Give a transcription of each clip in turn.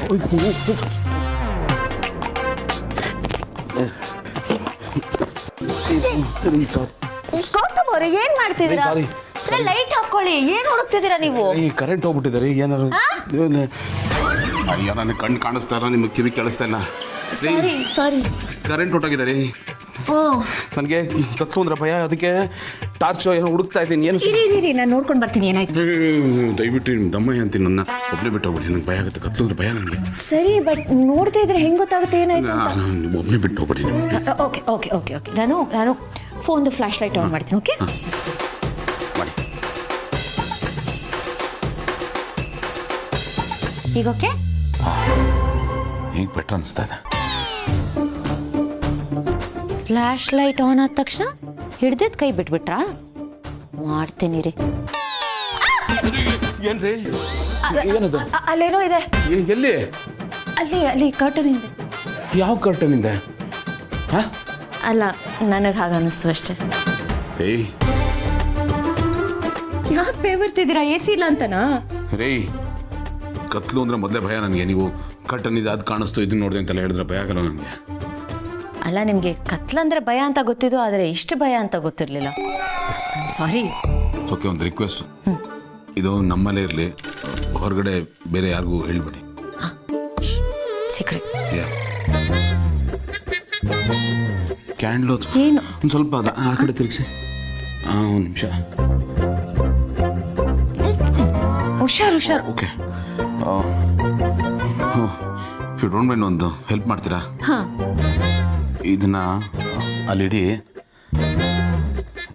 ಗೌತಮ್ ಅವ್ರೆ ಏನ್ ಮಾಡ್ತಿದ್ದೀರಾ? ಲೈಟ್ ಹಾಕೊಳ್ಳಿ. ಏನ್ ಹುಡುಕ್ತಿದ್ದೀರಾ ನೀವು? ಈ ಕರೆಂಟ್ ಹೋಗ್ಬಿಟ್ಟಿದ್ದಾರೆ. ಏನಾರು ಅಯ್ಯೋ, ನನಗೆ ಕಣ್ಣು ಕಾಣಿಸ್ತಾ ಇಲ್ಲ, ನಿಮಗೆ ಕಿವಿ ಕೇಳಿಸ್ತಾ ಇಲ್ಲ. ಸಾರಿ ಕರೆಂಟ್ ಹೊಟ್ಟೋಗಿದ್ದಾರೆ. ನನಗೆ ಕತ್ಲು ಅಂದ್ರೆ ಭಯ, ಅದಕ್ಕೆ ಟಾರ್ಚ್ ಏನೋ ಹುಡುಕ್ತಾ ಇದ್ದೀನಿ. ಏನು ಇರಿ ನಾನು ನೋಡ್ಕೊಂಡು ಬರ್ತೀನಿ. ಏನಾಯ್ತು? ದಯವಿಟ್ಟು ನಿಮ್ಮ ದಮ್ಮಯ್ಯ ಅಂತೀನಿ, ನನ್ನ ಒಬ್ಬನೇ ಬಿಟ್ಟು ಹೋಗ್ಬಿಡಿ. ನನಗೆ ಭಯ ಆಗುತ್ತೆ, ಕತ್ಲು ಅಂದ್ರೆ ಭಯ ನನಗೆ. ಸರಿ, ಬಟ್ ನೋಡ್ತಾ ಇದ್ರೆ ಹೆಂಗ್ ಗೊತ್ತಾಗುತ್ತೆ ಏನಾಯ್ತು ಅಂತ? ಒಬ್ಬನೇ ಬಿಟ್ಟು ಹೋಗ್ಬಿಡಿ. ಓಕೆ ಓಕೆ ಓಕೆ ಓಕೆ ನಾನು ಫೋನ್ದು ಫ್ಲಾಶ್ ಲೈಟ್ ಆನ್ ಮಾಡ್ತೀನಿ. ಓಕೆ ಮಾಡಿ. ಈಗ ಓಕೆ? ಈಗ ಬೆಟ್ರ್ ಅನಿಸ್ತಾ ಇದೆ. ಫ್ಲಾಶ್ ಲೈಟ್ ಆನ್ ಆದ ತಕ್ಷಣ ಹಿಡ್ದಿದ್ ಕೈ ಬಿಟ್ಬಿಟ್ರಾ? ಮಾಡ್ತೀನಿ ರೀ. ಏನ್ರಿ ಏನದು? ಅಲ್ಲೇನೋ ಇದೆ. ಎಲ್ಲಿ? ಅಲ್ಲಿ ಕರ್ಟನ್ ಇದೆ. ಯಾವ ಕರ್ಟನ್ ಇದೆ? ಅಲ್ಲ, ನನಗೆ ಹಾಗೆ ಅನ್ನಿಸ್ತು ಅಷ್ಟೇ. ಏಯ್, ಯಾಕೆ ಬೇವರ್ತಿದ್ದೀರಾ? ಎ ಸಿ ಇಲ್ಲ ಅಂತನಾ? ರೇ, ಕತ್ಲು ಅಂದ್ರೆ ಮೊದಲೇ ಭಯ ನನಗೆ. ನೀವು ಕರ್ಟನ್ ಇದೆ, ಅದು ಕಾಣಿಸ್ತು, ಇದನ್ನ ನೋಡಿದೆ ಅಂತೆಲ್ಲ ಹೇಳಿದ್ರೆ ಭಯ ಆಗಲ್ಲ ನನಗೆ. ಅಲ್ಲ, ನಿಮಗೆ ಕತ್ಲಂದ್ರೆ ಭಯ ಅಂತ ಗೊತ್ತಿದ್ದು, ಆದರೆ ಇಷ್ಟು ಭಯ ಅಂತ ಗೊತ್ತಿರಲಿಲ್ಲ. ಸಾರಿ. ಓಕೆ, ಒಂದು ರಿಕ್ವೆಸ್ಟ್. ಇದು ನಮ್ಮಲ್ಲೇ ಇರಲಿ, ಹೊರಗಡೆ ಬೇರೆ ಯಾರಿಗೂ ಹೇಳ್ಬೇಡಿ. ಸೀಕ್ರೆಟ್. ಕ್ಯಾಂಡ್ಲು ಏನು? ಒಂದು ಸ್ವಲ್ಪ ಆ ಕಡೆ ತಿರುಗಿಸಿ. ಒಂದು ನಿಮಿಷ. ಹುಷಾರು. Okay. If you don't mind, ಒಂದು ಹೆಲ್ಪ್ ಮಾಡ್ತೀರಾ? ಇದನ್ನ ಅಲ್ಲಿಡಿ.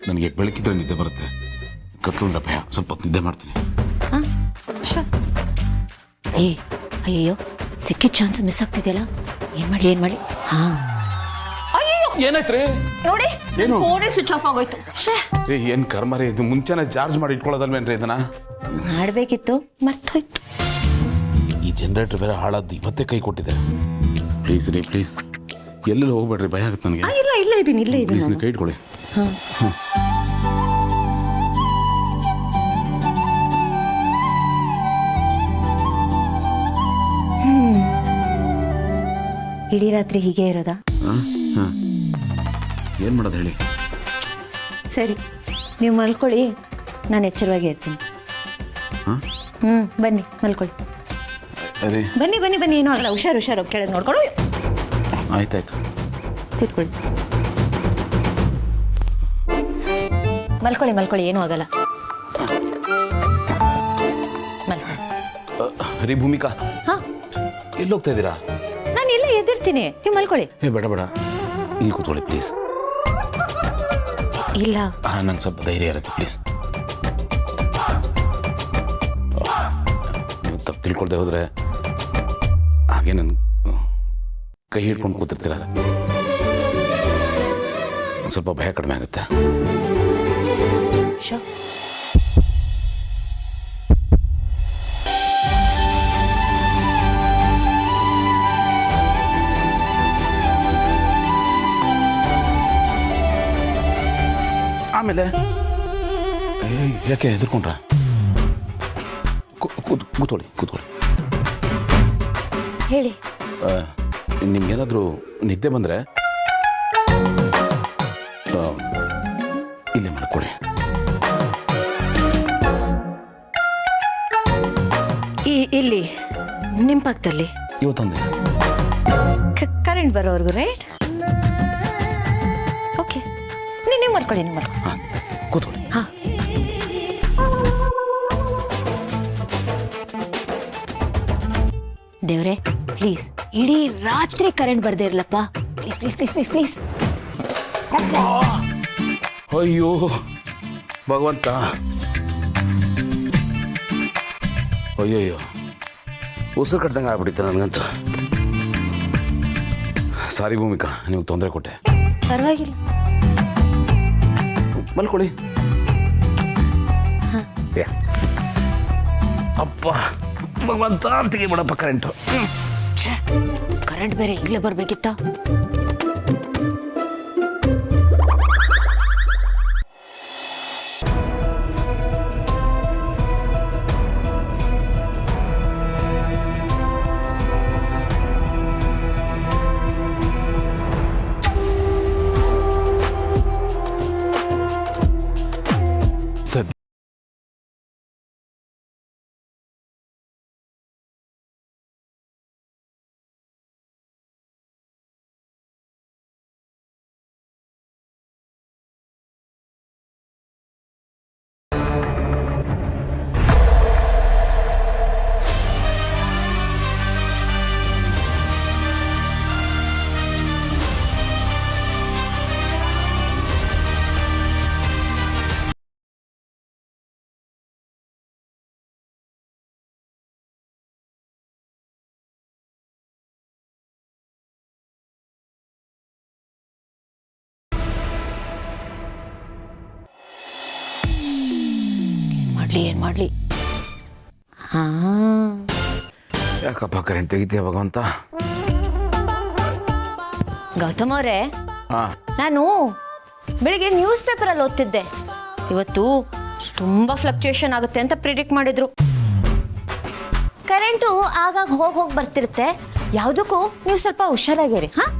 ನನಗೆ ಬೆಳಕಿದ್ರೆ ನಿದ್ದೆ ಬರುತ್ತೆ, ಕತ್ಲು ಅಂದ್ರೆ ಭಯ. ಸ್ವಲ್ಪ ಹೊತ್ತು ನಿದ್ದೆ ಮಾಡ್ತೀನಿ. ಅಯ್ಯೋ, ಸಿಕ್ಕಿದ ಚಾನ್ಸ್ ಮಿಸ್ ಆಗ್ತಿದೆಯಲ್ಲ. ಏನ್ ಮಾಡಿ? ಏನಾಯ್ತು ರೀ? ನೋಡಿ, ಏನು? ಫೋನೇ ಸ್ವಿಚ್ ಆಫ್ ಆಗೋಯ್ತು. ರೀ, ಏನು ಕರ್ಮ ರೀ ಇದು. ಮುಂಚೆನೇ ಚಾರ್ಜ್ ಮಾಡಿ ಇಟ್ಕೊಳ್ಳೋದಲ್ವೇನ್ರಿ ಇದನ್ನ? ಮಾಡಬೇಕಿತ್ತು, ಮರ್ತೋಯ್ತು. ಈ ಜನರೇಟರ್ ಬೇರೆ ಹಾಳಾದ್ದು, ಇವತ್ತೇ ಕೈ ಕೊಟ್ಟಿದೆ. ಪ್ಲೀಸ್ ರೀ, ಪ್ಲೀಸ್ ಎಲ್ಲೆಲ್ಲ ಹೋಗ್ಬೇಡ್ರಿ, ಭಯ ಆಗುತ್ತೆ ನನಗೆ. ಇಲ್ಲೇ ಇದ್ದೀನಿ. ಪ್ಲೀಸ್ ನೀವು ಕೈ ಇಟ್ಕೊಳ್ಳಿ. ಇಡೀ ರಾತ್ರಿ ಹೀಗೆ ಇರೋದಾ? ಏನು ಮಾಡೋದು ಹೇಳಿ? ಸರಿ, ನೀವು ಮಲ್ಕೊಳ್ಳಿ, ನಾನು ಎಚ್ಚರವಾಗಿ ಇರ್ತೀನಿ. ಬನ್ನಿ ಮಲ್ಕೊಳ್ಳಿ. ಬನ್ನಿ, ಏನೂ ಆಗಲ್ಲ. ಹುಷಾರು ಕೆಳಗೆ ನೋಡ್ಕೊಂಡು. ಆಯ್ತಾಯ್ತು, ಕೂತ್ಕೊಳ್ಳಿ. ಮಲ್ಕೊಳ್ಳಿ, ಏನೂ ಆಗಲ್ಲ. ರೀ ಭೂಮಿಕಾ, ಎಲ್ಲಿ ಹೋಗ್ತಾ ಇದ್ದೀರಾ? ನಾನು ಇಲ್ಲೇ ಎದುರ್ತೀನಿ, ನೀವು ಮಲ್ಕೊಳ್ಳಿ. ಬೇಡ ಇಲ್ಲಿ ಕೂತ್ಕೊಳ್ಳಿ ಪ್ಲೀಸ್. ಇಲ್ಲ, ನಂಗೆ ಸ್ವಲ್ಪ ಧೈರ್ಯ ಇರುತ್ತೆ ಪ್ಲೀಸ್. ನೀವು ತಪ್ಪು ತಿಳ್ಕೊಳ್ದೆ ಹೋದ್ರೆ ಹಾಗೆ ನನ್ನ ಕೈ ಹಿಡ್ಕೊಂಡು ಕೂತಿರ್ತೀರಲ್ಲ, ಸ್ವಲ್ಪ ಭಯ ಕಡಿಮೆ ಆಗುತ್ತೆ. ಆಮೇಲೆ ಯಾಕೆ ಹೆದರ್ಕೊಂಡ್ರ? ಕೂತ್ಕೊಳ್ಳಿ. ಹೇಳಿ. ನಿಮ್ಗೇನಾದರೂ ನಿದ್ದೆ ಬಂದರೆ ಇಲ್ಲೇ ಮಲ್ಕೊಳ್ಳಿ. ಇಲ್ಲಿ ನಿಮ್ಮ ಪಕ್ಕದಲ್ಲಿ ಇವತ್ತೊಂದು ಕರೆಂಟ್ ಬರೋವರೆಗೂ, ರೈಟ್? ಓಕೆ, ನೀವು ಮಲ್ಕೊಳ್ಳಿ. ಹಾಂ, ಕೂತ್ಕೊಳ್ಳಿ. ಹಾಂ. ದೇವ್ರೆ, ಪ್ಲೀಸ್ ಇಡೀ ರಾತ್ರಿ ಕರೆಂಟ್ ಬರ್ದೇ ಇರಲಪ್ಪ. ಪ್ಲೀಸ್. ಅಯ್ಯೋ ಭಗವಂತ, ಅಯ್ಯಯ್ಯೋ, ಉಸಿರು ಕಟ್ಟದಂಗೆ ಆಗ್ಬಿಟ್ಟಿತ್ತು ನನಗಂತೂ. ಸಾರಿ ಭೂಮಿಕಾ, ನೀವು ತೊಂದರೆ ಕೊಟ್ಟೆ. ಪರವಾಗಿಲ್ಲ, ಮಲ್ಕೊಳ್ಳಿ. ಅಪ್ಪ ಭಗವಂತ, ತೆಗಿಬಿಡಪ್ಪ ಕರೆಂಟು. ಕರೆಂಟ್ ಬೇರೆ ಈಗಲೇ ಬರಬೇಕಿತ್ತ. ಏನು ಮಾಡಲಿ? ಹಾಂ, ಯಾಕಪ್ಪ ಕರೆಂಟ್ ತೆಗಿತೀಯ ಭಗವಂತ? ಗೌತಮ್ ಅವರೇ, ಹಾಂ, ನಾನು ಬೆಳಿಗ್ಗೆ ನ್ಯೂಸ್ ಪೇಪರಲ್ಲಿ ಓದ್ತಿದ್ದೆ, ಇವತ್ತು ತುಂಬ ಫ್ಲಕ್ಚುಯೇಷನ್ ಆಗುತ್ತೆ ಅಂತ ಪ್ರಿಡಿಕ್ಟ್ ಮಾಡಿದ್ರು. ಕರೆಂಟು ಆಗಾಗ ಹೋಗಿ ಬರ್ತಿರುತ್ತೆ, ಯಾವುದಕ್ಕೂ ನೀವು ಸ್ವಲ್ಪ ಹುಷಾರಾಗಿರಿ. ಹಾಂ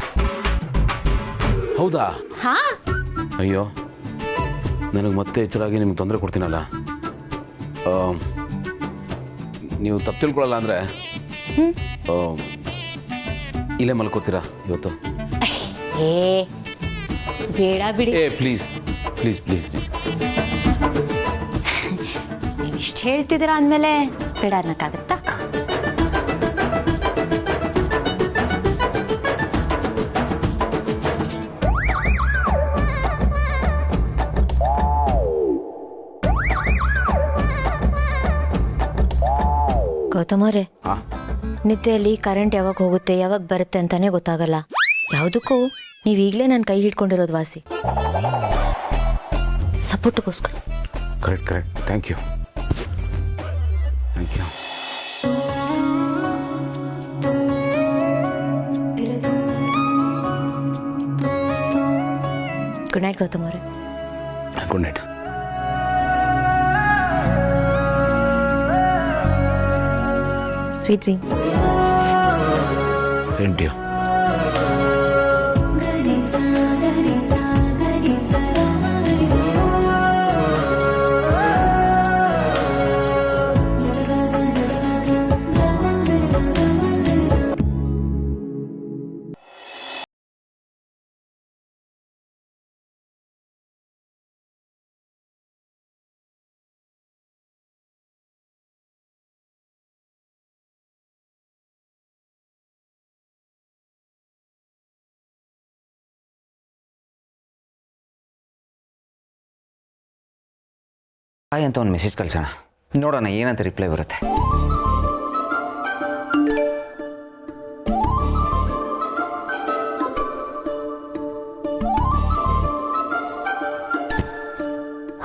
ಹೌದಾ? ಹಾಂ, ಅಯ್ಯೋ, ನನಗೆ ಮತ್ತೆ ಎಚ್ಚರಾಗಿ ನಿಮ್ಗೆ ತೊಂದರೆ ಕೊಡ್ತೀನಲ್ಲ. ನೀವು ತಪ್ಪು ತಿಳ್ಕೊಳ್ಳಲ್ಲ ಅಂದರೆ ಇಲ್ಲೇ ಮಲ್ಕೋತೀರಾ ಇವತ್ತು? ಏ ಬೇಡ ಬಿಡಿ. ಏ ಪ್ಲೀಸ್ ಪ್ಲೀಸ್ ಪ್ಲೀಸ್. ನೀವು ಇಷ್ಟು ಹೇಳ್ತಿದ್ದೀರಾ ಅಂದಮೇಲೆ ಬೇಡ ಅನ್ನೋಕ್ಕಾಗತ್ತಾ? ಗೌತಮ್ ಅವರೇ, ಹಾಂ, ನಿದ್ದೆಯಲ್ಲಿ ಕರೆಂಟ್ ಯಾವಾಗ ಹೋಗುತ್ತೆ ಯಾವಾಗ ಬರುತ್ತೆ ಅಂತಾನೆ ಗೊತ್ತಾಗಲ್ಲ. ಯಾವುದಕ್ಕೂ ನೀವು ಈಗಲೇ ನನ್ನ ಕೈ ಹಿಡ್ಕೊಂಡಿರೋದು ವಾಸಿ. ಸಪೋರ್ಟ್ಗೋಸ್ಕರ. Correct correct. Thank you thank you. Good night Gautam ಅವರೇ. Good night. Sweet dreams. Same to you. Hi ಅಂತ ಒಂದು ಮೆಸೇಜ್ ಕಳ್ಸೋಣ, ನೋಡೋಣ ಏನಂತ ರಿಪ್ಲೈ ಬರುತ್ತೆ.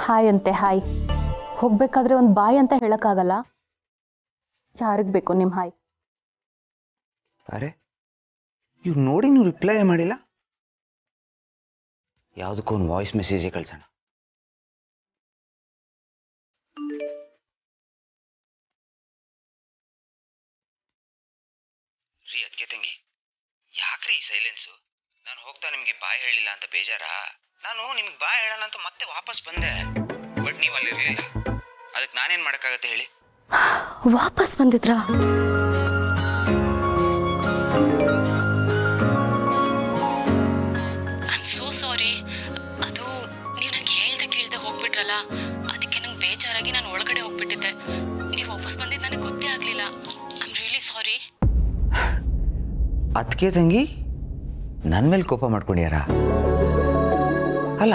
ಹಾಯ್ ಅಂತೆ. ಹಾಯ್ ಹೋಗ್ಬೇಕಾದ್ರೆ ಒಂದು ಬಾಯ್ ಅಂತ ಹೇಳಕ್ಕಾಗಲ್ಲ. ಯಾರಿಗೆ ಬೇಕು ನಿಮ್ಮ ಹಾಯ್? ಅರೆ, ಇವ್ರು ನೋಡಿ ನೀವು ರಿಪ್ಲೈ ಮಾಡಿಲ್ಲ. ಯಾವುದಕ್ಕೂ ಒಂದು ವಾಯ್ಸ್ ಮೆಸೇಜೇ ಕಳ್ಸೋಣ. ರೀ ಅದಕ್ಕೆ ತಂಗಿ, ಯಾಕ್ರಿ ಈ ಸೈಲೆನ್ಸು? ನಾನು ಹೋಗ್ತಾ ನಿಮಗೆ ಬಾಯ್ ಹೇಳಿಲ್ಲ ಅಂತ ಬೇಜಾರಾ? ನಾನು ನಿಮ್ಗೆ ಬಾಯ್ ಹೇಳಲ್ಲ ಅಂತ ಮತ್ತೆ ವಾಪಸ್ ಬಂದೆ, ಬಟ್ ನೀವು ಅಲ್ಲಿರಲಿಲ್ಲ. ಅದಕ್ಕೆ ನಾನೇನು ಮಾಡೋಕ್ಕಾಗತ್ತೆ ಹೇಳಿ? ವಾಪಸ್ ಬಂದಿದ್ರಾ? So sorry. ಅದು ನೀವು ನಂಗೆ ಕೇಳ್ದೆ ಹೋಗ್ಬಿಟ್ರಲ್ಲ, ಅದಕ್ಕೆ ನಂಗೆ ಬೇಜಾರಾಗಿ ನಾನು ಒಳಗಡೆ ಹೋಗ್ಬಿಟ್ಟಿದ್ದೆ. ನೀವು ವಾಪಸ್ ಬಂದಿದ್ದು ನನಗೆ ಗೊತ್ತೇ ಆಗಲಿಲ್ಲ. I am really sorry. ಅದಕ್ಕೆ ತಂಗಿ ನನ್ನ ಮೇಲೆ ಕೋಪ ಮಾಡ್ಕೊಂಡ್ಯಾರ? ಅಲ್ಲ,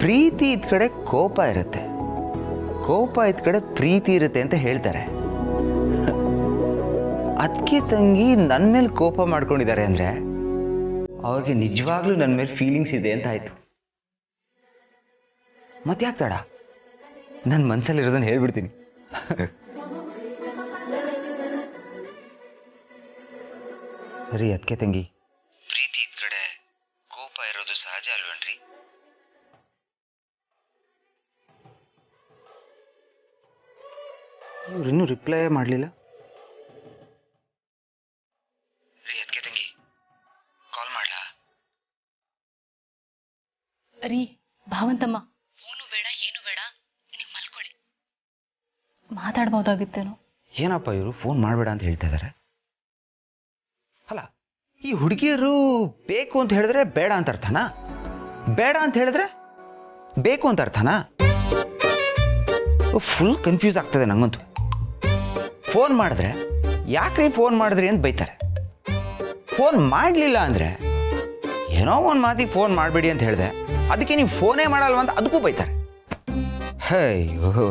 ಪ್ರೀತಿ ಇದ್ ಕಡೆ ಕೋಪ ಇರುತ್ತೆ, ಕೋಪ ಇದ್ ಕಡೆ ಪ್ರೀತಿ ಇರುತ್ತೆ ಅಂತ ಹೇಳ್ತಾರೆ. ಅದಕ್ಕೆ ತಂಗಿ ನನ್ನ ಮೇಲೆ ಕೋಪ ಮಾಡ್ಕೊಂಡಿದ್ದಾರೆ ಅಂದ್ರೆ ಅವ್ರಿಗೆ ನಿಜವಾಗ್ಲೂ ನನ್ನ ಮೇಲೆ ಫೀಲಿಂಗ್ಸ್ ಇದೆ ಅಂತ ಆಯ್ತು. ಮತ್ತೆ ಯಾಕೆ ತಡ? ನನ್ನ ಮನಸ್ಸಲ್ಲಿರೋದನ್ನ ಹೇಳ್ಬಿಡ್ತೀನಿ. ರೀ ಅದಕ್ಕೆ ತಂಗಿ, ಪ್ರೀತಿ ಇದ್ ಕಡೆ ಕೋಪ ಇರೋದು ಸಹಜ ಅಲ್ವೇನ್ರಿ? ಇವ್ರಿನ್ನೂ ರಿಪ್ಲೈ ಮಾಡಲಿಲ್ಲ. ರೀ ಅದಕ್ಕೆ ತಂಗಿ, ಕಾಲ್ ಮಾಡ್ಲಾ? ರೀ ಭಾವಂತಮ್ಮ, ಫೋನು ಬೇಡ ಏನು ಬೇಡ, ನೀವು ಮಲ್ಕೊಳ್ಳಿ. ಮಾತಾಡ್ಬೋದಾಗಿತ್ತೇನೋ. ಏನಪ್ಪ ಇವರು ಫೋನ್ ಮಾಡಬೇಡ ಅಂತ ಹೇಳ್ತಾ ಇದ್ದಾರೆ? ಅಲ್ಲ, ಈ ಹುಡುಗಿಯರು ಬೇಕು ಅಂತ ಹೇಳಿದ್ರೆ ಬೇಡ ಅಂತ ಅರ್ಥನಾ? ಬೇಡ ಅಂತ ಹೇಳಿದ್ರೆ ಬೇಕು ಅಂತ ಅರ್ಥನಾ? ಫುಲ್ ಕನ್ಫ್ಯೂಸ್ ಆಗ್ತದೆ ನಂಗಂತೂ. ಫೋನ್ ಮಾಡಿದ್ರೆ ಯಾಕ್ರಿ ಫೋನ್ ಮಾಡಿದ್ರಿ ಅಂತ ಬೈತಾರೆ, ಫೋನ್ ಮಾಡಲಿಲ್ಲ ಅಂದರೆ ಏನೋ ಒಂದು ಮಾತಿಗೆ ಫೋನ್ ಮಾಡಬೇಡಿ ಅಂತ ಹೇಳಿದೆ, ಅದಕ್ಕೆ ನೀವು ಫೋನೇ ಮಾಡಲ್ವ ಅಂತ ಅದಕ್ಕೂ ಬೈತಾರೆ. ಅಯ್ಯೋ,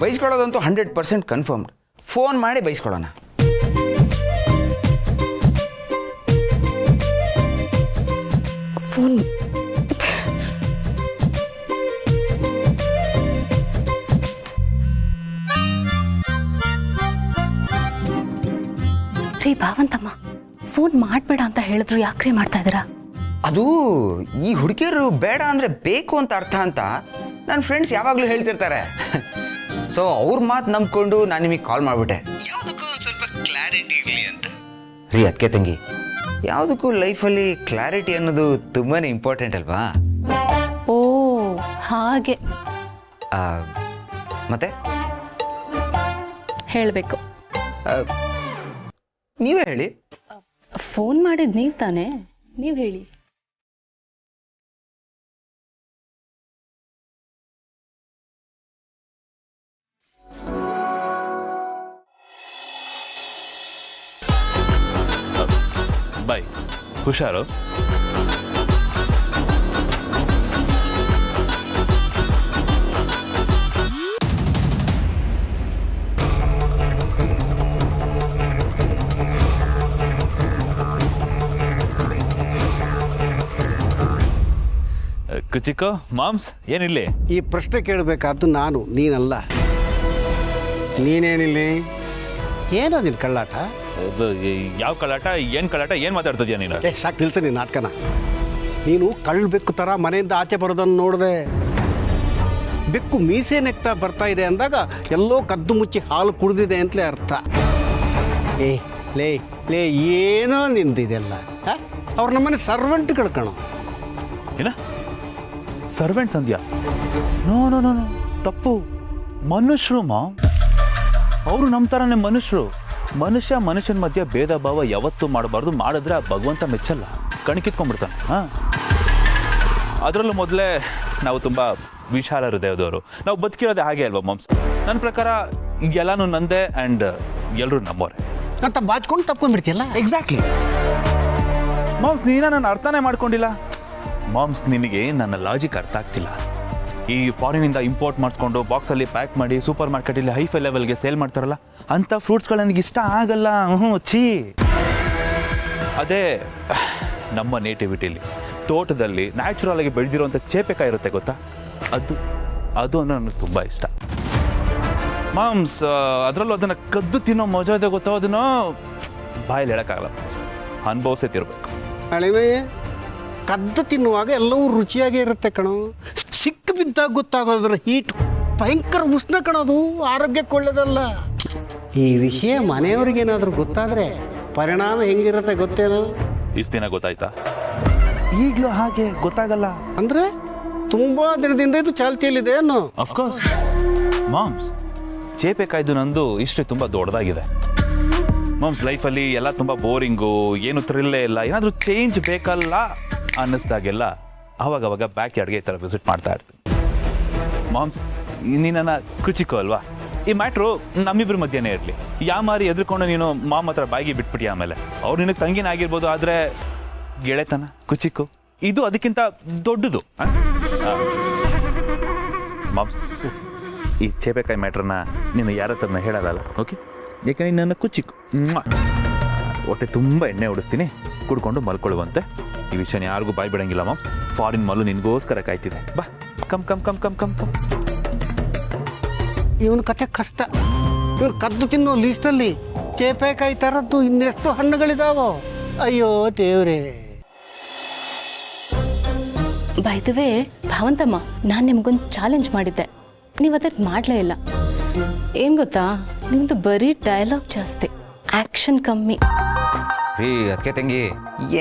ಬೈಸ್ಕೊಳ್ಳೋದಂತೂ 100% ಕನ್ಫರ್ಮ್ಡ್. ಫೋನ್ ಮಾಡಿ ಬೈಸ್ಕೊಳ್ಳೋಣ. ಫೋನ್ ಭಾವಂತಮ್ಮ ಫೋನ್ ಮಾಡಬೇಡ ಅಂತ ಹೇಳಿದ್ರು ಯಾಕ್ರಿ ಮಾಡ್ತಾ ಇದ್ದೀರಾ? ಅದು ಈ ಹುಡುಗಿಯರು ಬೇಡ ಅಂದರೆ ಬೇಕು ಅಂತ ಅರ್ಥ ಅಂತ ನನ್ನ ಫ್ರೆಂಡ್ಸ್ ಯಾವಾಗಲೂ ಹೇಳ್ತಿರ್ತಾರೆ. ಸೊ ಅವ್ರ ಮಾತು ನಂಬ್ಕೊಂಡು ನಾನು ನಿಮಗೆ ಕಾಲ್ ಮಾಡಿಬಿಟ್ಟೆ, ಯಾವುದಕ್ಕೂ ಒಂದು ಸ್ವಲ್ಪ ಕ್ಲಾರಿಟಿ ಇರಲಿ ಅಂತ. ರೀ ಅದಕ್ಕೆ ತಂಗಿ, ಯಾವುದಕ್ಕೂ ಲೈಫಲ್ಲಿ ಕ್ಲಾರಿಟಿ ಅನ್ನೋದು ತುಂಬಾ ಇಂಪಾರ್ಟೆಂಟ್ ಅಲ್ವಾ? ಓ ಹಾಗೆ. ಮತ್ತೆ ಹೇಳಬೇಕು. ನೀವೇ ಹೇಳಿ. ಫೋನ್ ಮಾಡಿದ್ ನೀವು ತಾನೇ, ನೀವು ಹೇಳಿ. ಬಾಯ್, ಹುಷಾರು. ಕುಚಿಕೋ ಮಾಮ್ಸ್ ಏನಿಲ್ಲಿ? ಈ ಪ್ರಶ್ನೆ ಕೇಳಬೇಕಾದ್ದು ನಾನು, ನೀನಲ್ಲ. ನೀನೇನಿಲ್ಲಿ? ಏನೋ ನಿನ್ನ ಕಳ್ಳಾಟ? ಯಾವ ಕಲಾಟ, ಏನು ಕಲಾಟ, ಏನು ಮಾತಾಡ್ತಿದ್ಯಾ ನೀನು? ಸಾಕು ನಿಲ್ಸ ನಿನ್ನ ನಾಟಕನ. ನೀನು ಕಳ್ಳ ಬೆಕ್ಕು ಥರ ಮನೆಯಿಂದ ಆಚೆ ಬರೋದನ್ನು ನೋಡಿದೆ. ಬೆಕ್ಕು ಮೀಸೆ ನೆಕ್ತಾ ಬರ್ತಾ ಇದೆ ಅಂದಾಗ ಎಲ್ಲೋ ಕದ್ದು ಮುಚ್ಚಿ ಹಾಲು ಕುಡಿದಿದೆ ಅಂತಲೇ ಅರ್ಥ. ಲೇ ಲೇ ಏನೋ ನಿಂದಿದೆಲ್ಲ. ಅವ್ರು ನಮ್ಮನೆ ಸರ್ವೆಂಟ್ಗಳು ಕಣೋ. ಏನ ಸರ್ವೆಂಟ್ಸ್ ಅಂದ್ಯಾ? ನೋ ನೋ ನೋ ನೋ, ತಪ್ಪು. ಮನುಷ್ಯರು ಅವರು ನಮ್ಮ ಥರನೇ ಮನುಷ್ಯರು. ಮನುಷ್ಯನ ಮಧ್ಯೆ ಭೇದ ಭಾವ ಯಾವತ್ತೂ ಮಾಡಬಾರ್ದು. ಮಾಡಿದ್ರೆ ಆ ಭಗವಂತ ಮೆಚ್ಚಲ್ಲ, ಕಣ್ಕಿತ್ಕೊಂಡ್ಬಿಡ್ತಾನೆ. ಹಾಂ, ಅದರಲ್ಲೂ ಮೊದಲೇ ನಾವು ತುಂಬ ವಿಶಾಲ ಹೃದಯದವರು. ನಾವು ಬದುಕಿರೋದೆ ಹಾಗೆ ಅಲ್ವಾ ಮಾಮ್ಸ್? ನನ್ನ ಪ್ರಕಾರ ಎಲ್ಲನೂ ನಂದೇ ಆ್ಯಂಡ್ ಎಲ್ಲರೂ ನಮ್ಮೋರೆ ಅಂತ ಬಾಚ್ಕೊಂಡು ತಪ್ಕೊಂಡ್ಬಿಡ್ತೀಯಲ್ಲ. ಎಕ್ಸಾಕ್ಟ್ಲಿ ಮಾಮ್ಸ್, ನೀನ ನಾನು ಅರ್ಥನೇ ಮಾಡ್ಕೊಂಡಿಲ್ಲ. ಮಾಮ್ಸ್, ನಿನಗೆ ನನ್ನ ಲಾಜಿಕ್ ಅರ್ಥ ಆಗ್ತಿಲ್ಲ. ಈ ಫಾರಿನಿಂದ ಇಂಪೋರ್ಟ್ ಮಾಡಿಸ್ಕೊಂಡು ಬಾಕ್ಸಲ್ಲಿ ಪ್ಯಾಕ್ ಮಾಡಿ ಸೂಪರ್ ಮಾರ್ಕೆಟಲ್ಲಿ ಹೈಫೈ ಲೆವೆಲ್ಗೆ ಸೇಲ್ ಮಾಡ್ತಾರಲ್ಲ, ಅಂಥ ಫ್ರೂಟ್ಸ್ಗಳು ನನಗೆ ಇಷ್ಟ ಆಗಲ್ಲ. ಛೀ. ಅದೇ ನಮ್ಮ ನೇಟಿವಿಟಿಲಿ ತೋಟದಲ್ಲಿ ನ್ಯಾಚುರಲ್ ಆಗಿ ಬೆಳೆದಿರುವಂಥ ಚೇಪೆಕಾಯಿ ಇರುತ್ತೆ ಗೊತ್ತಾ, ಅದು ನನಗೆ ತುಂಬ ಇಷ್ಟ ಮಾಮ್ಸ್. ಅದರಲ್ಲೂ ಅದನ್ನು ಕದ್ದು ತಿನ್ನೋ ಮಜಾ ಇದೆ ಗೊತ್ತಾ, ಅದನ್ನು ಬಾಯಲ್ಲಿ ಹೇಳೋಕ್ಕಾಗಲ್ಲ ಮಾಮ್ಸ್, ಅನುಭವಿಸೇ ತಿರ್ಬೇಕು. ಅಳಿವೆ, ಕದ್ದು ತಿನ್ನುವಾಗ ಎಲ್ಲವೂ ರುಚಿಯಾಗೇ ಇರುತ್ತೆ ಕಣೋ. ಸಿಕ್ಕ ಬಿದ್ದಾಗ ಗೊತ್ತಾಗೋದ್ರ ಹೀಟ್ ಭಯಂಕರ ಉಷ್ಣ ಕಣೋದು, ಆರೋಗ್ಯಕ್ಕೆ ಒಳ್ಳೆಯದಲ್ಲ. ಈ ವಿಷಯ ಮನೆಯವ್ರಿಗೇನಾದರೂ ಗೊತ್ತಾದರೆ ಪರಿಣಾಮ ಹೆಂಗಿರುತ್ತೆ ಗೊತ್ತೇನೋ? ಇಷ್ಟು ದಿನ ಗೊತ್ತಾಯ್ತಾ? ಈಗಲೂ ಹಾಗೆ ಗೊತ್ತಾಗಲ್ಲ ಅಂದರೆ ತುಂಬ ದಿನದಿಂದ ಇದು ಚಾಲ್ತಿಯಲ್ಲಿದೆ ಅನ್ನೋ. ಅಫ್ಕೋರ್ಸ್ ಮಾಮ್ಸ್, ಚೇಪೆಕಾಯ್ದು ನಂದು ಹಿಸ್ಟ್ರಿ ತುಂಬ ದೊಡ್ಡದಾಗಿದೆ ಮಾಮ್ಸ್. ಲೈಫಲ್ಲಿ ಎಲ್ಲ ತುಂಬ ಬೋರಿಂಗು, ಏನು ಥ್ರಿಲ್ಲೇ ಇಲ್ಲ. ಏನಾದರೂ ಚೇಂಜ್ ಬೇಕಲ್ಲ ಅನ್ನಿಸ್ದಾಗೆಲ್ಲ ಅವಾಗವಾಗ ಬ್ಯಾಕ್ ಯಾರ್ಡ್ಗೆ ಈ ಥರ ವಿಸಿಟ್ ಮಾಡ್ತಾ ಇರ್ತೀನಿ ಮಾಮ್ಸ್. ನೀನನ್ನ ಕುಚಿಕೋ ಅಲ್ವಾ? ಈ ಮ್ಯಾಟ್ರು ನಮ್ಮಿಬ್ಬರ ಮಧ್ಯೆನೇ ಇರಲಿ. ಮಾರಿ ಎದ್ರುಕೊಂಡು ನೀನು ಮಾಮ್ ಹತ್ರ ಬಾಯಿಗೆ ಬಿಟ್ಬಿಟ್ಟು ಆಮೇಲೆ ಅವ್ರು ನಿನಗೆ ತಂಗಿನ ಆಗಿರ್ಬೋದು, ಆದರೆ ಗೆಳೆತನ ಕುಚಿಕು ಇದು ಅದಕ್ಕಿಂತ ದೊಡ್ಡದು ಮಾಮ್ಸ್. ಈ ಚೇಪೆಕಾಯಿ ಮ್ಯಾಟ್ರನ್ನ ನೀನು ಯಾರ ಹತ್ರನ ಹೇಳಲ್ಲ, ಓಕೆ? ಯಾಕಂದ್ರೆ ನನ್ನ ಕುಚಿಕು ಹೊಟ್ಟೆ ತುಂಬ ಎಣ್ಣೆ ಹೊಡಿಸ್ತೀನಿ, ಕುಡ್ಕೊಂಡು ಮಲ್ಕೊಳ್ಳುವಂತೆ. ಈ ವಿಷಯನ ಯಾರಿಗೂ ಬಾಯ್ ಬಿಡಂಗಿಲ್ಲ ಮಾಮ್ಸ್. ಫಾರಿನ್ ಮಾಲು ನಿನಗೋಸ್ಕರ ಕಾಯ್ತಿದೆ. ಬಾ, come come come come come come. ಇವನ ಕತೆ ಕಷ್ಟ. ಇವನು ಕದ್ದು ತಿನ್ನೋ ಲೀಸ್ಟಲ್ಲಿ ಚೇಪೆಕಾಯಿ ಥರದ್ದು ಇನ್ನೆಷ್ಟು ಹಣ್ಣುಗಳಿದಾವೋ. ಅಯ್ಯೋ ದೇವ್ರೇ. ಬೈ ದ ವೇ ಭಾವಂತಮ್ಮ, ನಾನು ನಿಮ್ಗೊಂದು ಚಾಲೆಂಜ್ ಮಾಡಿದ್ದೆ, ನೀವು ಅದಕ್ಕೆ ಮಾಡಲೇ ಇಲ್ಲ. ಏನು ಗೊತ್ತಾ, ನಿಮ್ಮದು ಬರೀ ಡೈಲಾಗ್ ಜಾಸ್ತಿ, ಆ್ಯಕ್ಷನ್ ಕಮ್ಮಿ. ರೀ ಅದಕ್ಕೆ ತಂಗಿ,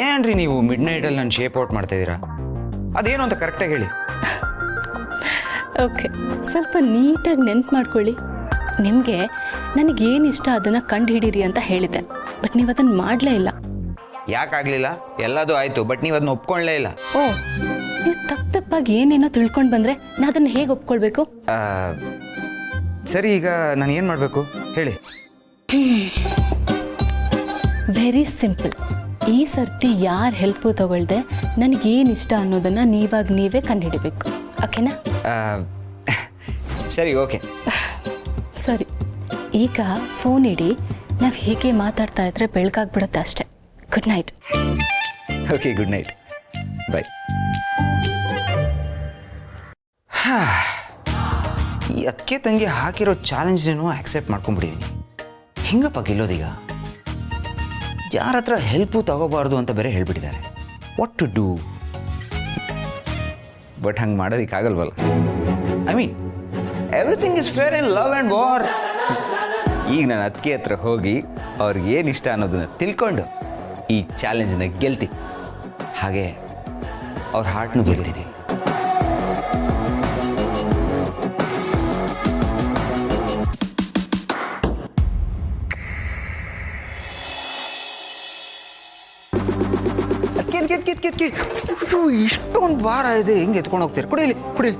ಏನ್ರಿ ನೀವು ಮಿಡ್ ನೈಟಲ್ಲಿ ನಾನು ಶೇಪ್ ಔಟ್ ಮಾಡ್ತಾ ಇದ್ದೀರಾ? ಅದೇನು ಅಂತ ಕರೆಕ್ಟಾಗಿ ಹೇಳಿ. ಓಕೆ, ಸ್ವಲ್ಪ ನೀಟಾಗಿ ನೆನ್ಪು ಮಾಡ್ಕೊಳ್ಳಿ. ನಿಮಗೆ ನನಗೇನು ಇಷ್ಟ ಅದನ್ನು ಕಂಡು ಹಿಡೀರಿ ಅಂತ ಹೇಳಿದ್ದೆ, ಬಟ್ ನೀವು ಅದನ್ನು ಮಾಡಲೇ ಇಲ್ಲ. ಯಾಕಾಗಲಿಲ್ಲ? ಎಲ್ಲದೂ ಆಯಿತು, ಬಟ್ ನೀವು ಅದನ್ನ ಒಪ್ಕೊಳ್ಳೇ ಇಲ್ಲ. ಓ, ನೀವು ತಪ್ಪಾಗಿ ಏನೇನೋ ತಿಳ್ಕೊಂಡು ಬಂದರೆ ನಾನು ಅದನ್ನು ಹೇಗೆ ಒಪ್ಕೊಳ್ಬೇಕು? ಸರಿ, ಈಗ ನಾನು ಏನು ಮಾಡಬೇಕು ಹೇಳಿ. Very simple. ಈ ಸರ್ತಿ ಯಾರ ಹೆಲ್ಪು ತಗೊಳ್ದೆ ನನಗೇನು ಇಷ್ಟ ಅನ್ನೋದನ್ನು ನೀವೇ ಕಂಡುಹಿಡಿಬೇಕು, ಓಕೆನಾ? ಸರಿ, ಓಕೆ. ಸರಿ, ಈಗ ಫೋನ್ ಇಡಿ. ನಾವು ಹೀಗೆ ಮಾತಾಡ್ತಾ ಇದ್ರೆ ಬೆಳಕಾಗ್ಬಿಡುತ್ತೆ ಅಷ್ಟೇ. Good night. Okay, good night, bye. ಈ ಅದಕ್ಕೆ ತಂಗಿ ಹಾಕಿರೋ ಚಾಲೆಂಜ್ನೇನು ಆಕ್ಸೆಪ್ಟ್ ಮಾಡ್ಕೊಂಡ್ಬಿಟ್ಟಿದ್ದೀನಿ. ಹಿಂಗಪ್ಪ ಗೆಲ್ಲೋದೀಗ? ಯಾರ ಹತ್ರ ಹೆಲ್ಪು ತಗೋಬಾರ್ದು ಅಂತ ಬೇರೆ ಹೇಳ್ಬಿಟ್ಟಿದ್ದಾರೆ. What to do? ಬಟ್ ಹಂಗೆ ಮಾಡೋದಕ್ಕಾಗಲ್ವಲ್ಲ. I mean everything is fair in love and war. ಈಗ ನಾನು ಅದಕ್ಕೆ ಹತ್ರ ಹೋಗಿ ಅವ್ರಿಗೆ ಏನು ಇಷ್ಟ ಅನ್ನೋದನ್ನ ತಿಳ್ಕೊಂಡು ಈ ಚಾಲೆಂಜ್ನ ಗೆಲ್ತೀನಿ. ಹಾಗೆ ಅವ್ರ ಹಾರ್ಟ್ನು ಗೆಲ್ತೀನಿ. ಇಷ್ಟೊಂದು ಭಾರ ಇದೆ, ಹೆಂಗೆ ಎತ್ಕೊಂಡು ಹೋಗ್ತೀರಿ? ಕುಡೀಲಿ ಕುಡೀಲಿ.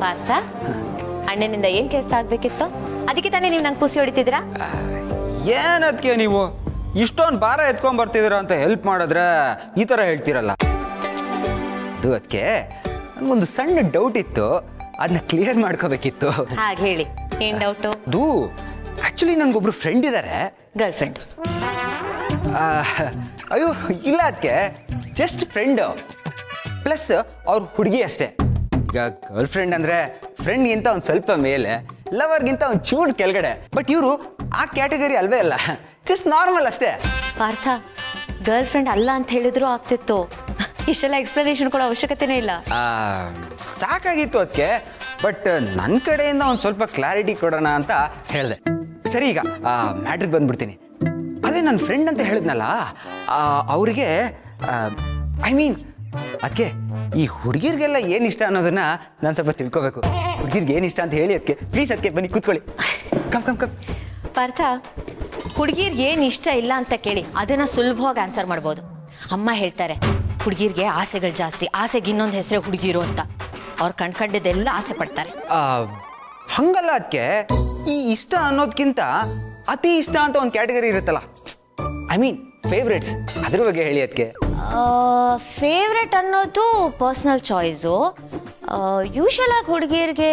ಪಾರ್ಥ, ಅಣ್ಣನಿಂದ ಏನು ಕೆಲಸ ಆಗಬೇಕಿತ್ತು? ಅದಕ್ಕೆ ತಾನೇ ನೀವು ನಂಗೆ ಖುಷಿ ಹೊಡಿತಿದ್ದೀರಾ? ಏನದಕ್ಕೆ ನೀವು ಇಷ್ಟೊಂದು ಭಾರ ಎತ್ಕೊಂಡ್ ಬರ್ತಿದ್ದೀರಾ ಅಂತ ಹೆಲ್ಪ್ ಮಾಡಿದ್ರೆ ಈ ಥರ ಹೇಳ್ತೀರಲ್ಲ. ಅದು ಅದಕ್ಕೆ ನನಗೊಂದು ಸಣ್ಣ ಡೌಟ್ ಇತ್ತು, ಅದನ್ನ ಕ್ಲಿಯರ್ ಮಾಡ್ಕೋಬೇಕಿತ್ತು. ಹಾಗೆ ಹೇಳಿ, ಏನು ಡೌಟು? ಅದು ಆ್ಯಕ್ಚುಲಿ ನನಗೊಬ್ರು ಫ್ರೆಂಡ್ ಇದ್ದಾರೆ. Girl friend? ಅಯ್ಯೋ ಇಲ್ಲ, ಅದಕ್ಕೆ ಜಸ್ಟ್ ಫ್ರೆಂಡು ಪ್ಲಸ್ ಅವ್ರ ಹುಡುಗಿ ಅಷ್ಟೇ. ಈಗ ಗರ್ಲ್ ಫ್ರೆಂಡ್ ಅಂದರೆ ಫ್ರೆಂಡ್ಗಿಂತ ಒಂದು ಸ್ವಲ್ಪ ಮೇಲೆ, ಲವರ್ಗಿಂತ ಒಂದು ಚೂರು ಕೆಳಗಡೆ. ಬಟ್ ಇವರು ಆ ಕ್ಯಾಟಗರಿ ಅಲ್ವೇ ಅಲ್ಲ, ಜಸ್ಟ್ ನಾರ್ಮಲ್ ಅಷ್ಟೇ. ಪಾರ್ಥ, ಗರ್ಲ್ ಫ್ರೆಂಡ್ ಅಲ್ಲ ಅಂತ ಹೇಳಿದ್ರು ಆಗ್ತಿತ್ತು. ಇಷ್ಟೆಲ್ಲ ಎಕ್ಸ್ಪ್ಲನೇಷನ್ ಕೊಡೋ ಅವಶ್ಯಕತೆನೇ ಇಲ್ಲ. ಸಾಕಾಗಿತ್ತು ಅದಕ್ಕೆ. ಬಟ್ ನನ್ನ ಕಡೆಯಿಂದ ಒಂದು ಸ್ವಲ್ಪ ಕ್ಲಾರಿಟಿ ಕೊಡೋಣ ಅಂತ ಹೇಳಿದೆ. ಸರಿ, ಈಗ ಮ್ಯಾಟ್ರಿಗೆ ಬಂದ್ಬಿಡ್ತೀನಿ. ಅದೇ ನನ್ನ ಫ್ರೆಂಡ್ ಅಂತ ಹೇಳಿದ್ನಲ್ಲ, ಅವ್ರಿಗೆ ಐ ಮೀನ್ ಅದಕ್ಕೆ ಈ ಹುಡುಗಿರಿಗೆಲ್ಲ ಏನು ಇಷ್ಟ ಅನ್ನೋದನ್ನ ನಾನು ಸ್ವಲ್ಪ ತಿಳ್ಕೊಬೇಕು. ಹುಡುಗಿರ್ಗೆ ಏನು ಇಷ್ಟ ಅಂತ ಹೇಳಿ ಅದಕ್ಕೆ ಪ್ಲೀಸ್. ಅದಕ್ಕೆ ಬನ್ನಿ ಕೂತ್ಕೊಳ್ಳಿ. Come come come. ಪಾರ್ಥ, ಹುಡುಗಿರ್ಗೆ ಏನು ಇಷ್ಟ ಇಲ್ಲ ಅಂತ ಕೇಳಿ ಅದನ್ನು ಸುಲಭವಾಗಿ ಆನ್ಸರ್ ಮಾಡ್ಬೋದು. ಅಮ್ಮ ಹೇಳ್ತಾರೆ, ಹುಡುಗಿರ್ಗೆ ಆಸೆಗಳು ಜಾಸ್ತಿ, ಆಸೆಗೆ ಇನ್ನೊಂದು ಹೆಸರೇ ಹುಡುಗಿರು ಅಂತ. ಅವ್ರು ಕಂಡ್ಕಂಡಿದ್ದೆಲ್ಲ ಆಸೆ ಪಡ್ತಾರೆ. ಹಂಗಲ್ಲ ಅದಕ್ಕೆ, ಈ ಇಷ್ಟ ಅನ್ನೋದಕ್ಕಿಂತ ಅತಿ ಇಷ್ಟ ಅಂತ ಒಂದು ಕ್ಯಾಟಗರಿ ಇರುತ್ತಲ್ಲ, ಐ ಮೀನ್ ಫೇವ್ರೇಟ್ಸ್, ಅದ್ರ ಬಗ್ಗೆ ಹೇಳಿ ಅದಕ್ಕೆ. ಫೇವ್ರೆಟ್ ಅನ್ನೋದು ಪರ್ಸ್ನಲ್ ಚಾಯ್ಸು. ಯೂಶಲ್ ಆಗಿ ಹುಡುಗಿಯರಿಗೆ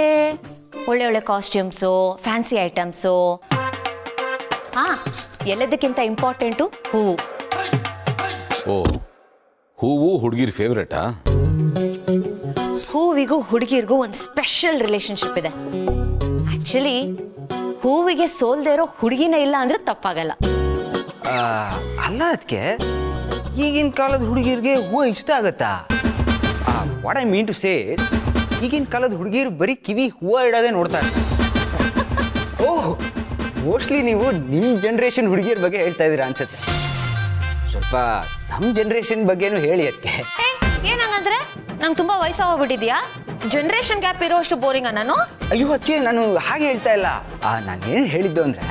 ಒಳ್ಳೆ ಒಳ್ಳೆ ಕಾಸ್ಟ್ಯೂಮ್ಸು, ಫ್ಯಾನ್ಸಿ ಐಟಮ್ಸು. ಹಾಂ, ಎಲ್ಲದಕ್ಕಿಂತ ಇಂಪಾರ್ಟೆಂಟು ಹೂವು. ಓ, ಹೂವು ಹುಡುಗಿರ್ ಫೇವ್ರೇಟಾ? ಹೂವಿಗೂ ಹುಡುಗಿರಿಗೂ ಒಂದು ಸ್ಪೆಷಲ್ ರಿಲೇಶನ್ಶಿಪ್ ಇದೆ. ಆ್ಯಕ್ಚುಲಿ ಹೂವಿಗೆ ಸೋಲ್ದೇ ಇರೋ ಹುಡುಗಿನೇ ಇಲ್ಲ ಅಂದರೆ ತಪ್ಪಾಗಲ್ಲ. ಅಲ್ಲ ಅದಕ್ಕೆ, ಈಗಿನ ಕಾಲದ ಹುಡುಗಿರಿಗೆ ಹೂವು ಇಷ್ಟ ಆಗತ್ತಾ? What I mean to say, ಈಗಿನ ಕಾಲದ ಹುಡುಗಿರು ಬರೀ ಕಿವಿ ಹೂವು ಇಡೋದೇ ನೋಡ್ತಾರೆ. ಓಹ್, ಮೋಸ್ಟ್ಲಿ ನೀವು ನಿಮ್ಮ ಜನ್ರೇಷನ್ ಹುಡುಗಿಯರ ಬಗ್ಗೆ ಹೇಳ್ತಾ ಇದ್ದೀರಾ ಅನ್ಸುತ್ತೆ. ಸ್ವಲ್ಪ ನಮ್ಮ ಜನ್ರೇಷನ್ ಬಗ್ಗೆನೂ ಹೇಳಿ ಅದಕ್ಕೆ. ಏನಂಗಂದ್ರೆ ನಂಗೆ ತುಂಬ ವಯಸ್ಸಾಗೋಗ್ಬಿಟ್ಟಿದ್ಯಾ? ಜನ್ರೇಷನ್ ಗ್ಯಾಪ್ ಇರೋಷ್ಟು ಬೋರಿಂಗ ನಾನು? ಅಯ್ಯೋ, ಅದಕ್ಕೆ ನಾನು ಹಾಗೆ ಹೇಳ್ತಾ ಇಲ್ಲ. ನಾನೇನು ಹೇಳಿದ್ದು ಅಂದರೆ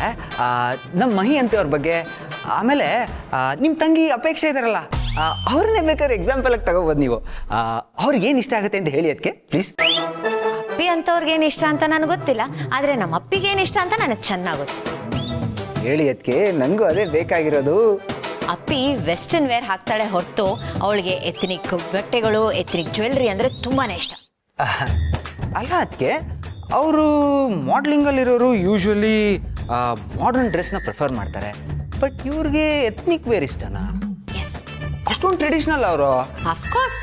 ನಮ್ಮ ಮಹಿ ಅಂತ ಅವ್ರ ಬಗ್ಗೆ, ಆಮೇಲೆ ನಿಮ್ಮ ತಂಗಿ ಅಪೇಕ್ಷೆ ಇದ್ದಾರಲ್ಲ, ಅವ್ರನ್ನೇ ಬೇಕಾದ್ರೆ ಎಕ್ಸಾಂಪಲ್ ಆಗಿ ತಗೋಬೋದು ನೀವು. ಅವ್ರಿಗೆ ಏನು ಇಷ್ಟ ಆಗುತ್ತೆ ಅಂತ ಹೇಳಿ ಅದಕ್ಕೆ ಪ್ಲೀಸ್. ಅಪ್ಪಿ ಅಂತವ್ರಿಗೆ ಏನು ಇಷ್ಟ ಅಂತ ನನಗೆ ಗೊತ್ತಿಲ್ಲ, ಆದರೆ ನಮ್ಮ ಅಪ್ಪಿಗೆ ಏನು ಇಷ್ಟ ಅಂತ ನನಗೆ ಚೆನ್ನಾಗುತ್ತೆ. ಹೇಳಿ ಅದಕ್ಕೆ, ನನಗೂ ಅದೇ ಬೇಕಾಗಿರೋದು. ಅಪ್ಪಿ ವೆಸ್ಟರ್ನ್ ವೇರ್ ಹಾಕ್ತಾಳೆ ಹೊರತು ಅವಳಿಗೆ ಎಥ್ನಿಕ್ ಬಟ್ಟೆಗಳು, ಎಥ್ನಿಕ್ ಜ್ಯುವೆಲ್ರಿ ಅಂದರೆ ತುಂಬಾ ಇಷ್ಟ. ಅಲ್ಲ ಅದಕ್ಕೆ, ಅವರು ಮಾಡ್ಲಿಂಗಲ್ಲಿರೋರು ಯೂಶ್ವಲಿ ಮಾಡರ್ನ್ ಡ್ರೆಸ್ನ ಪ್ರಿಫರ್ ಮಾಡ್ತಾರೆ. ಬಟ್ ಇವ್ರಿಗೆ ಎಥ್ನಿಕ್ ವೇರ್ ಇಷ್ಟನಾ? ಎಸ್, ಅಷ್ಟೊಂದು ಟ್ರೆಡಿಷ್ನಲ್ ಅವರು. ಅಫ್ಕೋರ್ಸ್,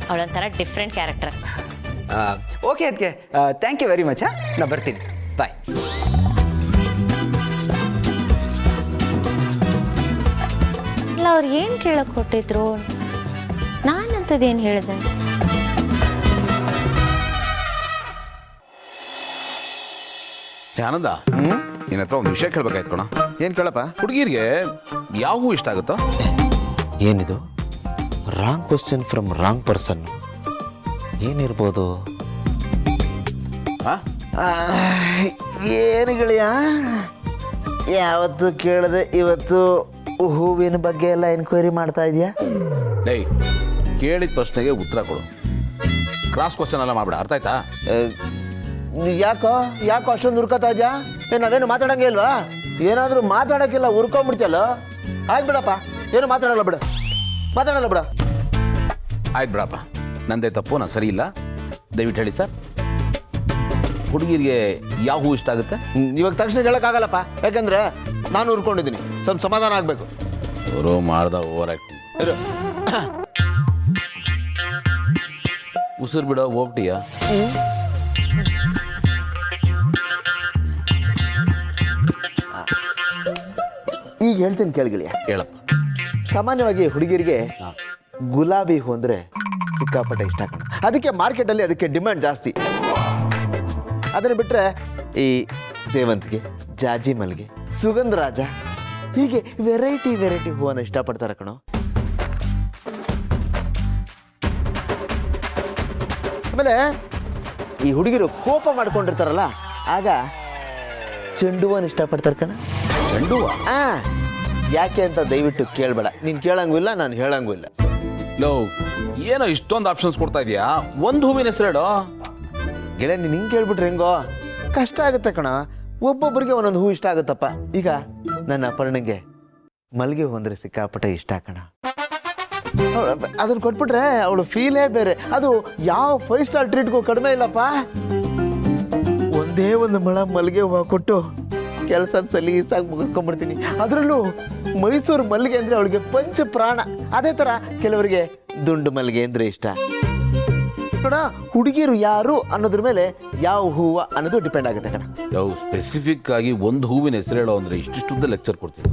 ಅವಳೊಂಥರ ಡಿಫ್ರೆಂಟ್ ಕ್ಯಾರೆಕ್ಟರ್. ಓಕೆ ಅದಕ್ಕೆ, ಥ್ಯಾಂಕ್ ಯು ವೆರಿ ಮಚ್. ನಾ ಬರ್ತೀನಿ, ಬಾಯ್. ಇಲ್ಲ, ಅವ್ರು ಏನು ಕೇಳಕ್ಕೆ ಕೊಟ್ಟಿದ್ರು? ನಾನಂಥದ್ದೇನು ಹೇಳಿದೆ? ಆನಂದ, ನಿನ್ನ ಹತ್ರ ಒಂದು ವಿಷಯ ಕೇಳ್ಬೇಕಾಯ್ತು ಕಣ. ಏನು ಕೇಳಪ್ಪ? ಹುಡುಗಿರಿಗೆ ಯಾವ ಹೂ ಇಷ್ಟ ಆಗುತ್ತೋ? ಏನಿದು wrong question from wrong person. ಏನಿರ್ಬೋದು? ಏನು ಗೆಳೆಯ, ಯಾವತ್ತು ಕೇಳದೆ ಇವತ್ತು ಹೂವಿನ ಬಗ್ಗೆ ಎಲ್ಲ ಎನ್ಕ್ವೈರಿ ಮಾಡ್ತಾ ಇದೆಯಾ? ಲೈ, ಕೇಳಿದ ಪ್ರಶ್ನೆಗೆ ಉತ್ತರ ಕೊಡು, ಕ್ರಾಸ್ ಕ್ವಶನ್ ಎಲ್ಲ ಮಾಡ್ಬೇಡ. ಅರ್ಥ ಆಯ್ತಾ? ಯಾಕೋ ಅಷ್ಟೊಂದು ಹುರ್ಕೋತಾ ಇದೆಯಾ? ನಾವೇನು ಮಾತಾಡಂಗೆ ಇಲ್ವಾ? ಏನಾದರೂ ಮಾತಾಡೋಕ್ಕಿಲ್ಲ, ಹುರ್ಕೊಂಡ್ಬಿಡ್ತಿಯಲ್ಲ. ಆಯ್ತು ಬಿಡಪ್ಪ, ಏನು ಮಾತಾಡಲ್ಲ ಬಿಡ. ಆಯ್ತು ಬಿಡಪ್ಪ, ನಂದೇ ತಪ್ಪು, ನಾನು ಸರಿ ಇಲ್ಲ. ದಯವಿಟ್ಟು ಹೇಳಿ ಸರ್, ಹುಡುಗಿರಿಗೆ ಯಾವ ಹೂ ಇಷ್ಟ ಆಗುತ್ತೆ? ಇವಾಗ ತಕ್ಷಣ ಹೇಳೋಕ್ಕಾಗಲ್ಲಪ್ಪ, ಯಾಕಂದ್ರೆ ನಾನು ಹುರ್ಕೊಂಡಿದ್ದೀನಿ. ಸ್ವಲ್ಪ ಸಮಾಧಾನ ಆಗಬೇಕು. ಅವರು ಮಾಡ್ದ ಓವರ್ ಆಕ್ಟಿಂಗ್. ಉಸಿರು ಬಿಡೋ ಹೋಗ್ತೀಯ? ಈಗ ಹೇಳ್ತೀನಿ ಕೇಳಿಗಳಿಯ. ಹೇಳಪ್ಪ. ಸಾಮಾನ್ಯವಾಗಿ ಹುಡುಗಿರಿಗೆ ಗುಲಾಬಿ ಹೂ ಅಂದರೆ ಸಿಕ್ಕಾಪಟ್ಟೆ ಇಷ್ಟ ಕಣ. ಅದಕ್ಕೆ ಮಾರ್ಕೆಟಲ್ಲಿ ಅದಕ್ಕೆ ಡಿಮ್ಯಾಂಡ್ ಜಾಸ್ತಿ. ಅದನ್ನು ಬಿಟ್ಟರೆ ಈ ಸೇವಂತಿಗೆ, ಜಾಜಿ ಮಲ್ಲಿಗೆ, ಸುಗಂಧರಾಜ ಹೀಗೆ ವೆರೈಟಿ ಹೂವನ್ನು ಇಷ್ಟಪಡ್ತಾರೆ ಕಣೋ. ಆಮೇಲೆ ಈ ಹುಡುಗಿರು ಕೋಪ ಮಾಡ್ಕೊಂಡಿರ್ತಾರಲ್ಲ, ಆಗ ಚೆಂಡು ಹೂವನ್ನು ಇಷ್ಟಪಡ್ತಾರೆ ಕಣ. ಚೆಂಡು ಹೂವ? ಯಾಕೆ ಅಂತ ದಯವಿಟ್ಟು ಕೇಳಬೇಡ. ನೀನು ಕೇಳಂಗೂ ಇಲ್ಲ, ನಾನು ಹೇಳಂಗೂ ಇಲ್ಲ. ಲೋ, ಏನೋ ಇಷ್ಟೊಂದು ಆಪ್ಷನ್ಸ್ ಕೊಡ್ತಾ ಇದೆಯಾ, ಒಂದು ಹೂವಿನ ಹೆಸರು ಹೇಳೋ. ಗೆಳೆಯ, ನೀನು ಹಿಂಗೆ ಕೇಳ್ಬಿಟ್ರೆ ಹೆಂಗೋ, ಕಷ್ಟ ಆಗುತ್ತೆ ಕಣ. ಒಬ್ಬೊಬ್ಬರಿಗೆ ಒಂದೊಂದು ಹೂ ಇಷ್ಟ ಆಗುತ್ತಪ್ಪ. ಈಗ ನನ್ನ ಅಪರ್ಣಂಗೆ ಮಲ್ಲಿಗೆ ಹೂ ಅಂದರೆ ಸಿಕ್ಕಾಪಟ್ಟೆ ಇಷ್ಟ ಕಣ. ಅದನ್ನು ಕೊಟ್ಬಿಟ್ರೆ ಅವಳು ಫೀಲೇ ಬೇರೆ. ಅದು ಯಾವ 5 ಸ್ಟಾರ್ ಟ್ರೀಟ್ಗೂ ಕಡಿಮೆ ಇಲ್ಲಪ್ಪ. ಒಂದೇ ಒಂದು ಮೊಳ ಮಲ್ಲಿಗೆ ಹೂವು ಕೊಟ್ಟು ಕೆಲಸ ಸಲೀಸಾಗಿ ಮುಗಿಸ್ಕೊಂಡ್ಬಿಡ್ತೀನಿ. ಅದರಲ್ಲೂ ಮೈಸೂರು ಮಲ್ಲಿಗೆ ಅಂದರೆ ಅವಳಿಗೆ ಪಂಚ ಪ್ರಾಣ. ಅದೇ ಥರ ಕೆಲವರಿಗೆ ದುಂಡು ಮಲ್ಲಿಗೆ ಅಂದರೆ ಇಷ್ಟ. ಕಣ, ಹುಡುಗಿರು ಯಾರು ಅನ್ನೋದ್ರ ಮೇಲೆ ಯಾವ ಹೂವು ಅನ್ನೋದು ಡಿಪೆಂಡ್ ಆಗುತ್ತೆ ಕಣ. ನಾವು ಸ್ಪೆಸಿಫಿಕ್ ಆಗಿ ಒಂದು ಹೂವಿನ ಹೆಸರು ಹೇಳೋ ಅಂದರೆ ಇಷ್ಟಿಷ್ಟುದ್ದ ಲೆಕ್ಚರ್ ಕೊಡ್ತೀವಿ.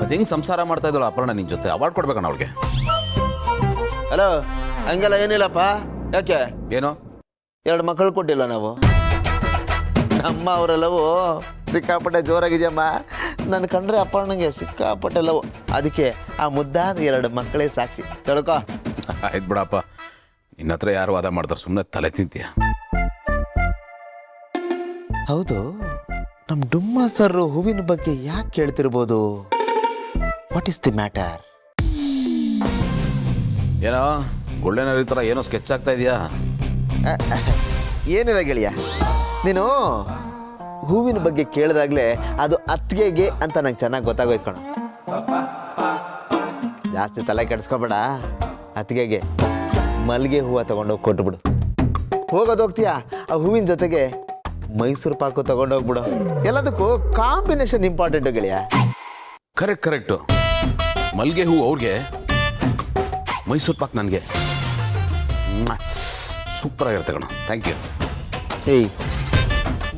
ಅದು ಹೆಂಗೆ ಸಂಸಾರ ಮಾಡ್ತಾ ಇದ್ದಳು ಅಪರ್ಣ ನಿನ್ನ ಜೊತೆ? ಅವಾರ್ಡ್ ಕೊಡ್ಬೇಕಣ್ಣ ಅವಳಿಗೆ. ಹಲೋ, ಹಂಗೆಲ್ಲ ಏನಿಲ್ಲಪ್ಪ. ಯಾಕೆ? ಏನೋ 2 ಮಕ್ಕಳು ಕೊಟ್ಟಿಲ್ಲ ನಾವು. ನಮ್ಮ ಅವರೆಲ್ಲವೂ ಸಿಕ್ಕಾಪಟ್ಟೆ ಜೋರಾಗಿದೆಯಮ್ಮ. ನನ್ನ ಕಂಡ್ರೆ ಅಪ್ಪಣ್ಣಂಗೆ ಸಿಕ್ಕಾಪಟ್ಟೆ ಲವ್. ಅದಕ್ಕೆ ಆ ಮುದ್ದಾದ 2 ಮಕ್ಕಳೇ ಸಾಕ್ಷಿ. ತಿಳ್ಕೊ. ಆಯ್ತು ಬಿಡಪ್ಪ, ನಿನ್ನ ಹತ್ರ ಯಾರು ವಾದ ಮಾಡ್ತಾರೆ, ಸುಮ್ಮನೆ ತಲೆ ತಿಂತೀಯ. ಹೌದು, ನಮ್ಮ ಡುಮ್ಮ ಸರ್ ಹೂವಿನ ಬಗ್ಗೆ ಯಾಕೆ ಕೇಳ್ತಿರ್ಬೋದು? What is the matter? ಏನೋ ಗುಳ್ಳೆನರಿ ಥರ ಏನೋ ಸ್ಕೆಚ್ ಆಗ್ತಾ ಇದೆಯಾ? ಏನಿಲ್ಲ ಗೆಳೆಯ, ನೀನು ಹೂವಿನ ಬಗ್ಗೆ ಕೇಳಿದಾಗಲೇ ಅದು ಅತ್ತಿಗೆಗೆ ಅಂತ ನಂಗೆ ಚೆನ್ನಾಗಿ ಗೊತ್ತಾಗೋಯ್ತು ಕಣ. ಜಾಸ್ತಿ ತಲೆ ಕೆಡಿಸ್ಕೊಬೇಡ. ಅತ್ತಿಗೆಗೆ ಮಲ್ಲಿಗೆ ಹೂವು ತಗೊಂಡೋಗಿ ಕೊಟ್ಬಿಡು. ಹೋಗೋದು ಹೋಗ್ತೀಯಾ, ಆ ಹೂವಿನ ಜೊತೆಗೆ ಮೈಸೂರು ಪಾಕು ತಗೊಂಡೋಗ್ಬಿಡು. ಎಲ್ಲದಕ್ಕೂ ಕಾಂಬಿನೇಷನ್ ಇಂಪಾರ್ಟೆಂಟು ಗೆಳೆಯ. ಕರೆಕ್ಟು. ಮಲ್ಲಿಗೆ ಹೂ ಅವ್ರಿಗೆ, ಮೈಸೂರು ಪಾಕ್ ನನಗೆ. ಸೂಪರ್ ಆಗಿರುತ್ತೆ ಕಣ. Thank you. ಏಯ್,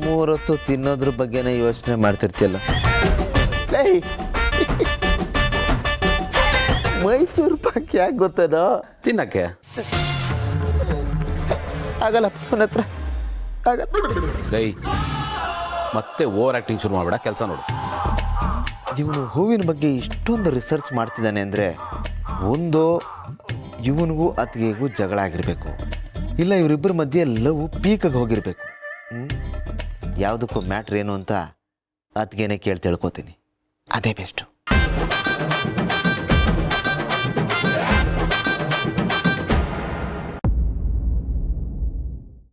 3 ಹೊತ್ತು ತಿನ್ನೋದ್ರ ಬಗ್ಗೆನೇ ಯೋಚನೆ ಮಾಡ್ತಿರ್ತಿಯಲ್ಲ. ಏಯ್, ಮೈಸೂರು ಪಾಕ್ ಯಾಕೆ ಗೊತ್ತೇನೋ? ತಿನ್ನಕ್ಕೆ ಆಗಲ್ಲ ನನ್ನ ಹತ್ರ, ಆಗಲ್ಲ. ಡೈ ಮತ್ತೆ ಓವರ್ ಆ್ಯಕ್ಟಿಂಗ್ ಶುರು ಮಾಡಬೇಡ, ಕೆಲಸ ನೋಡು. ಇವನು ಹೂವಿನ ಬಗ್ಗೆ ಇಷ್ಟೊಂದು ರಿಸರ್ಚ್ ಮಾಡ್ತಿದ್ದಾನೆ ಅಂದರೆ ಒಂದು ಇವನಿಗೂ ಅತ್ತಿಗೆಗೂ ಜಗಳ ಆಗಿರಬೇಕು, ಇಲ್ಲ ಇವರಿಬ್ಬರ ಮಧ್ಯೆ ಲವ್ ಪೀಕಿಗೆ ಹೋಗಿರಬೇಕು. ಯಾವುದಕ್ಕೂ ಮ್ಯಾಟ್ರ್ ಏನು ಅಂತ ಅತ್ತಿಗೆನೇ ಕೇಳಿ ತಿಳ್ಕೊತೀನಿ. ಅದೇ ಬೆಸ್ಟು.